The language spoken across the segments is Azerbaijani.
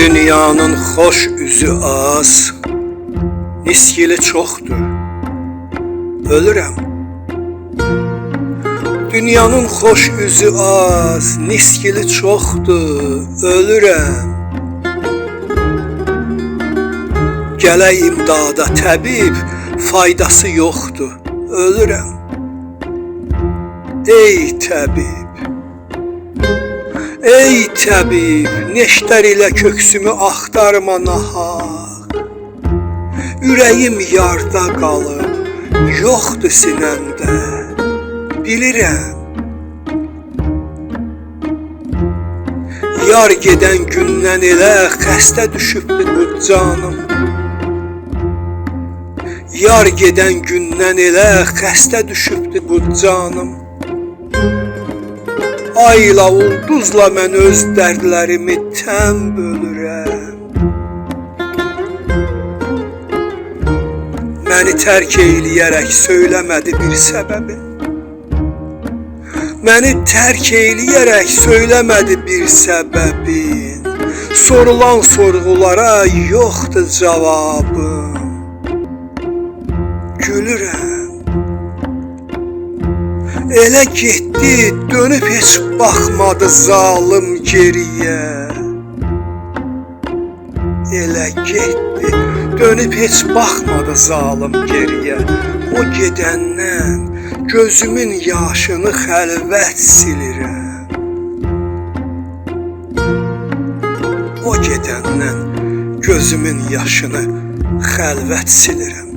Dünyanın xoş üzü az, niskili çoxdur, ölürəm. Dünyanın xoş üzü az, niskili çoxdur, ölürəm. Gələk imdada təbib, faydası yoxdur, ölürəm. Ey təbib, ey təbib, neştər ilə köksümü axtarma nahaq. Ürəyim yarda qalıb, yoxdur sinəmdə, bilirəm. Yar gedən gündən elə xəstə düşübdür bu canım. Yar gedən gündən elə xəstə düşübdür bu canım. Ayla ulduzla mən öz dərdlərimi təm bölürəm. Məni tərk eyləyərək söyləmədi bir səbəbi. Məni tərk eyləyərək söyləmədi bir səbəbin. Sorulan sorğulara yoxdur cavabım. Gülürəm. Elə getdi, dönüb heç baxmadı zalım geriyə. Elə getdi, dönüb heç baxmadı zalım geriyə. O gedəndən gözümün yaşını xəlvət silirəm. O gedəndən gözümün yaşını xəlvət silirəm.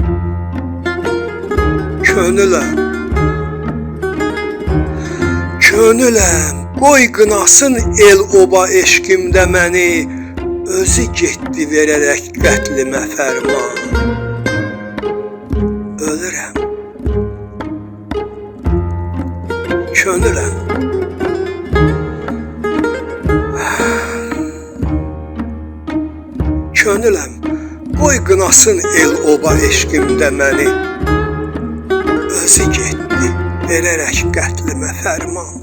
Könüləm, könüləm, qoy qınasın el oba eşqimdə məni, özü getdi verərək qətlimə fərman. Ölürəm. Könüləm. Könüləm, qoy qınasın el oba eşqimdə məni, özü getdi verərək qətlimə fərman.